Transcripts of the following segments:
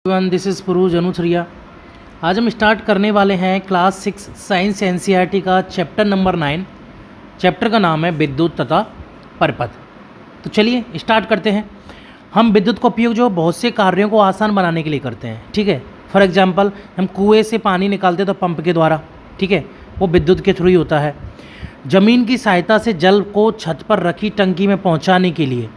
Everyone, this is Puruj Anuthariya. आज हम start करने वाले हैं क्लास 6 साइंस एनसीईआरटी का चैप्टर नंबर 9। चैप्टर का नाम है विद्युत तथा परिपथ। तो चलिए स्टार्ट करते हैं। हम विद्युत का उपयोग जो बहुत से कार्यों को आसान बनाने के लिए करते हैं, ठीक है। फॉर एग्जांपल, हम कुएं से पानी निकालते तो पंप के द्वारा, ठीक है, वो विद्युत के थ्रू ही होता है। ज़मीन की सहायता से जल को छत पर रखी टंकी में पहुँचाने के लिए,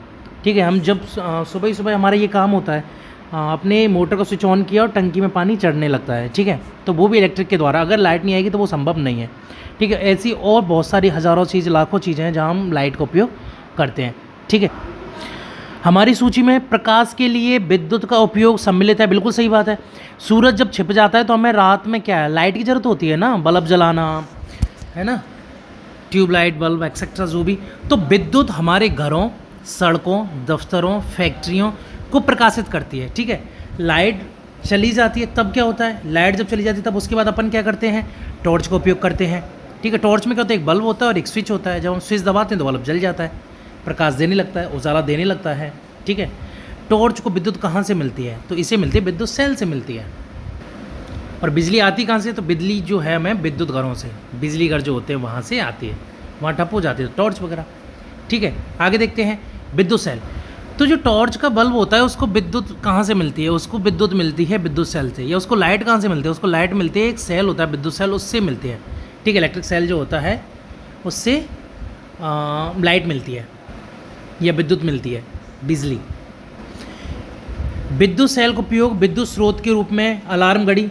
ठीक है, हम जब सुबह ही सुबह हमारा ये काम होता है, अपने मोटर को स्विच ऑन किया और टंकी में पानी चढ़ने लगता है, ठीक है, तो वो भी इलेक्ट्रिक के द्वारा। अगर लाइट नहीं आएगी तो वो संभव नहीं है, ठीक है। ऐसी और बहुत सारी हज़ारों चीज़, लाखों चीज़ें हैं जहाँ हम लाइट का उपयोग करते हैं, ठीक है। हमारी सूची में प्रकाश के लिए विद्युत का उपयोग सम्मिलित है, बिल्कुल सही बात है। सूरज जब छिप जाता है तो हमें रात में क्या है, लाइट की ज़रूरत होती है ना, बल्ब जलाना है ना, ट्यूबलाइट, बल्ब एक्सेट्रा जो भी। तो विद्युत हमारे घरों, सड़कों, दफ्तरों, फैक्ट्रियों को प्रकाशित करती है, ठीक है। लाइट चली जाती है तब क्या होता है, लाइट जब चली जाती है तब उसके बाद अपन क्या करते हैं, टॉर्च का उपयोग करते हैं, ठीक है। टॉर्च में क्या होता है, एक बल्ब होता है और एक स्विच होता है। जब हम स्विच दबाते हैं तो बल्ब जल जाता है, प्रकाश देने लगता है, उजाला देने लगता है, ठीक है। टॉर्च को विद्युत कहाँ से मिलती है, तो इसे मिलती है विद्युत सेल से मिलती है। और बिजली आती कहाँ से, तो बिजली जो है हमें विद्युत घरों से, बिजली घर जो होते हैं वहाँ से आती है, वहाँ ठप हो जाती है टॉर्च वगैरह, ठीक है। आगे देखते हैं विद्युत सेल। तो जो टॉर्च का बल्ब होता है उसको विद्युत कहाँ से मिलती है, उसको विद्युत मिलती है विद्युत सेल से। या उसको लाइट कहाँ से मिलती है, उसको लाइट मिलती है, एक सेल होता है विद्युत सेल, उससे मिलती है, ठीक है। इलेक्ट्रिक सेल जो होता है उससे लाइट मिलती है या विद्युत मिलती है, बिजली। विद्युत सेल का उपयोग विद्युत स्रोत के रूप में अलार्म घड़ी,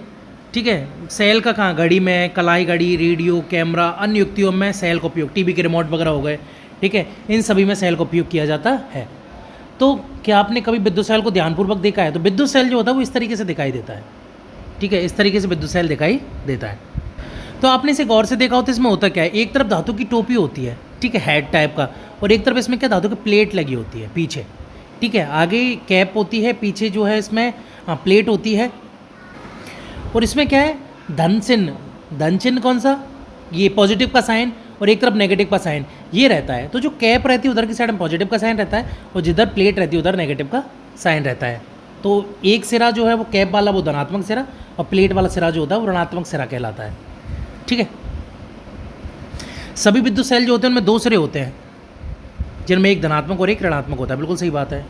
ठीक है। सेल का कहाँ, घड़ी में, कलाई घड़ी, रेडियो, कैमरा, अन्य युक्तियों में सेल का उपयोग, टीवी के रिमोट वगैरह हो गए, ठीक है, इन सभी में सेल का उपयोग किया जाता है। तो क्या आपने कभी विद्युत सेल को ध्यानपूर्वक देखा है, तो विद्युत सेल जो होता है वो इस तरीके से दिखाई देता है, ठीक है, इस तरीके से विद्युत सेल दिखाई देता है। तो आपने इसे गौर से देखा हो तो इसमें होता क्या है, एक तरफ धातु की टोपी होती है, ठीक है, हेड टाइप का, और एक तरफ इसमें क्या धातु की प्लेट लगी होती है पीछे, ठीक है। आगे कैप होती है, पीछे जो है इसमें प्लेट होती है। और इसमें क्या है, धन चिन्ह, धन चिन्ह कौन सा, ये पॉजिटिव का साइन, और एक तरफ नेगेटिव का साइन ये रहता है। तो जो कैप रहती है उधर की साइड में पॉजिटिव का साइन रहता है, और जिधर प्लेट रहती है उधर नेगेटिव का साइन रहता है। तो एक सिरा जो है वो कैप वाला वो धनात्मक सिरा, और प्लेट वाला सिरा जो होता है वो ऋणात्मक सिरा कहलाता है, ठीक है। सभी विद्युत सेल जो होते हैं उनमें दो सिरे होते हैं, जिनमें एक धनात्मक और एक ऋणात्मक होता है, बिल्कुल सही बात है।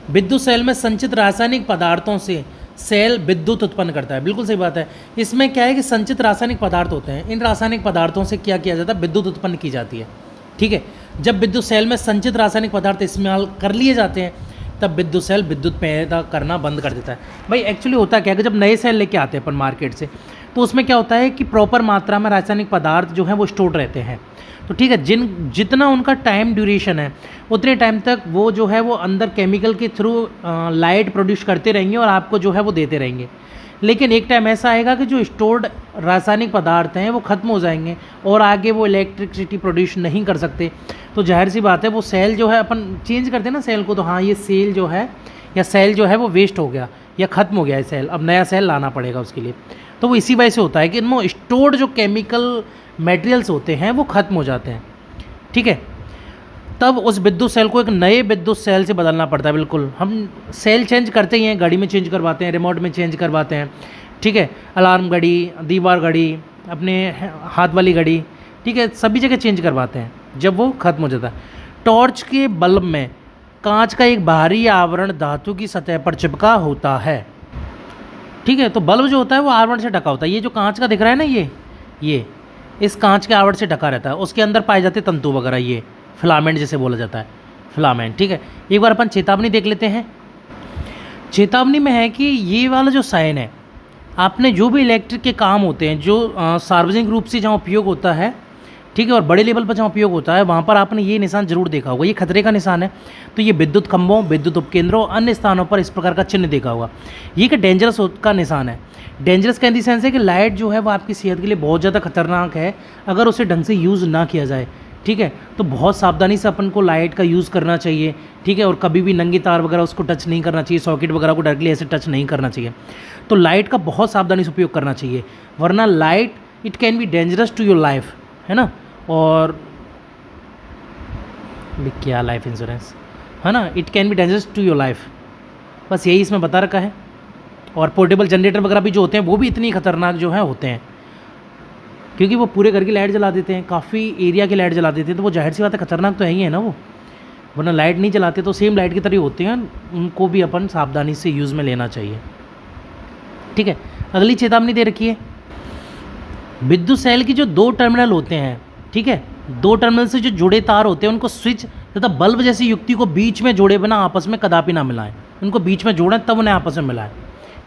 विद्युत सेल में संचित रासायनिक पदार्थों से सेल विद्युत उत्पन्न करता है, बिल्कुल सही बात है। इसमें क्या है कि संचित रासायनिक पदार्थ होते हैं, इन रासायनिक पदार्थों से क्या किया जाता है, विद्युत उत्पन्न की जाती है, ठीक है। जब विद्युत सेल में संचित रासायनिक पदार्थ इस्तेमाल कर लिए जाते हैं तब विद्युत सेल विद्युत पैदा करना बंद कर देता है। भाई एक्चुअली होता क्या है कि जब नए सेल लेके आते हैं अपन मार्केट से, तो उसमें क्या होता है कि प्रॉपर मात्रा में रासायनिक पदार्थ जो है वो स्टोर रहते हैं, तो ठीक है, जितना उनका टाइम ड्यूरेशन है उतने टाइम तक वो जो है वो अंदर केमिकल के थ्रू लाइट प्रोड्यूस करते रहेंगे और आपको जो है वो देते रहेंगे। लेकिन एक टाइम ऐसा आएगा कि जो स्टोर्ड रासायनिक पदार्थ हैं वो ख़त्म हो जाएंगे और आगे वो इलेक्ट्रिसिटी प्रोड्यूस नहीं कर सकते। तो जाहिर सी बात है वो सेल जो है अपन चेंज करते हैं ना सेल को, तो हाँ ये सेल जो है या सेल जो है वो वेस्ट हो गया या ख़त्म हो गया है सेल, अब नया सेल लाना पड़ेगा उसके लिए। तो वो इसी वजह से होता है कि इनमें स्टोर्ड जो केमिकल मटेरियल्स होते हैं वो ख़त्म हो जाते हैं, ठीक है। तब उस विद्युत सेल को एक नए विद्युत सेल से बदलना पड़ता है। बिल्कुल हम सेल चेंज करते ही हैं, घड़ी में चेंज करवाते हैं, रिमोट में चेंज करवाते हैं, ठीक है, अलार्म घड़ी, दीवार घड़ी, अपने हाथ वाली घड़ी, ठीक है, सभी जगह चेंज करवाते हैं जब वो ख़त्म हो जाता है। टॉर्च के बल्ब में कांच का एक बाहरी आवरण धातु की सतह पर चिपका होता है, ठीक है। तो बल्ब जो होता है वो आवरण से ढका होता है। ये जो कांच का दिख रहा है ना, ये इस कांच के आवरण से ढका रहता है, उसके अंदर पाए जाते हैं तंतु वगैरह, ये फिलामेंट जिसे बोला जाता है, फिलामेंट, ठीक है। एक बार अपन चेतावनी देख लेते हैं। चेतावनी में है कि ये वाला जो साइन है, आपने जो भी इलेक्ट्रिक के काम होते हैं जो सार्वजनिक रूप से जहाँ उपयोग होता है, ठीक है, और बड़े लेवल पर जहाँ उपयोग होता है वहाँ पर आपने ये निशान जरूर देखा होगा, ये खतरे का निशान है। तो ये विद्युत खंभों, विद्युत उपकेंद्रों, अन्य स्थानों पर इस प्रकार का चिन्ह देखा होगा। ये कि डेंजरस का निशान है। डेंजरस का इन दी सेंस है कि लाइट जो है वो आपकी सेहत के लिए बहुत ज़्यादा खतरनाक है अगर उसे ढंग से यूज़ ना किया जाए, ठीक है। तो बहुत सावधानी से अपन को लाइट का यूज़ करना चाहिए, ठीक है, और कभी भी नंगी तार वगैरह उसको टच नहीं करना चाहिए, सॉकेट वगैरह को डायरेक्टली ऐसे टच नहीं करना चाहिए। तो लाइट का बहुत सावधानी से उपयोग करना चाहिए, वरना light it can be dangerous to your life, है ना। और क्या लाइफ इंश्योरेंस है ना, it can be dangerous to your life, बस यही इसमें बता रखा है। और पोर्टेबल जनरेटर वगैरह भी जो होते हैं वो भी इतनी खतरनाक जो है होते हैं, क्योंकि वो पूरे घर की लाइट जला देते हैं, काफ़ी एरिया की लाइट जला देते हैं, तो वो जाहिर सी बात है खतरनाक तो है ही है ना वो, वरना लाइट नहीं जलाते तो सेम लाइट की तरह होते हैं, उनको भी अपन सावधानी से यूज़ में लेना चाहिए। ठीक है, अगली चेतावनी दे रखी है, विद्युत सेल की जो 2 टर्मिनल होते हैं, ठीक है, 2 टर्मिनल से जो जुड़े तार होते हैं उनको स्विच तथा बल्ब जैसी युक्ति को बीच में जोड़े बिना आपस में कदापि ना मिलाएं। उनको बीच में जोड़ें तब उन्हें आपस में मिलाएं।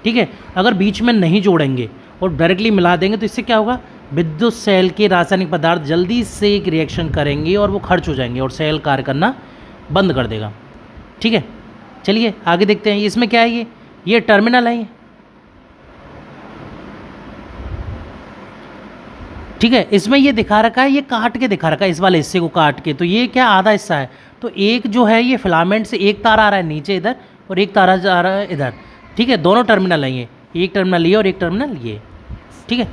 ठीक है, अगर बीच में नहीं जोड़ेंगे और डायरेक्टली मिला देंगे तो इससे क्या होगा, विद्युत सेल के रासायनिक पदार्थ जल्दी से एक रिएक्शन करेंगे और वो खर्च हो जाएंगे और सेल कार्य करना बंद कर देगा। ठीक है, चलिए आगे देखते हैं, इसमें क्या है, ये टर्मिनल है ये। ठीक है, इसमें ये दिखा रखा है, ये काट के दिखा रखा है, इस वाले हिस्से को काट के, तो ये क्या आधा हिस्सा है, तो एक जो है ये फिलामेंट से एक तार आ रहा है नीचे इधर और एक तार आ रहा है इधर। ठीक है, दोनों टर्मिनल है ये, एक टर्मिनल ये और एक टर्मिनल ये। ठीक है,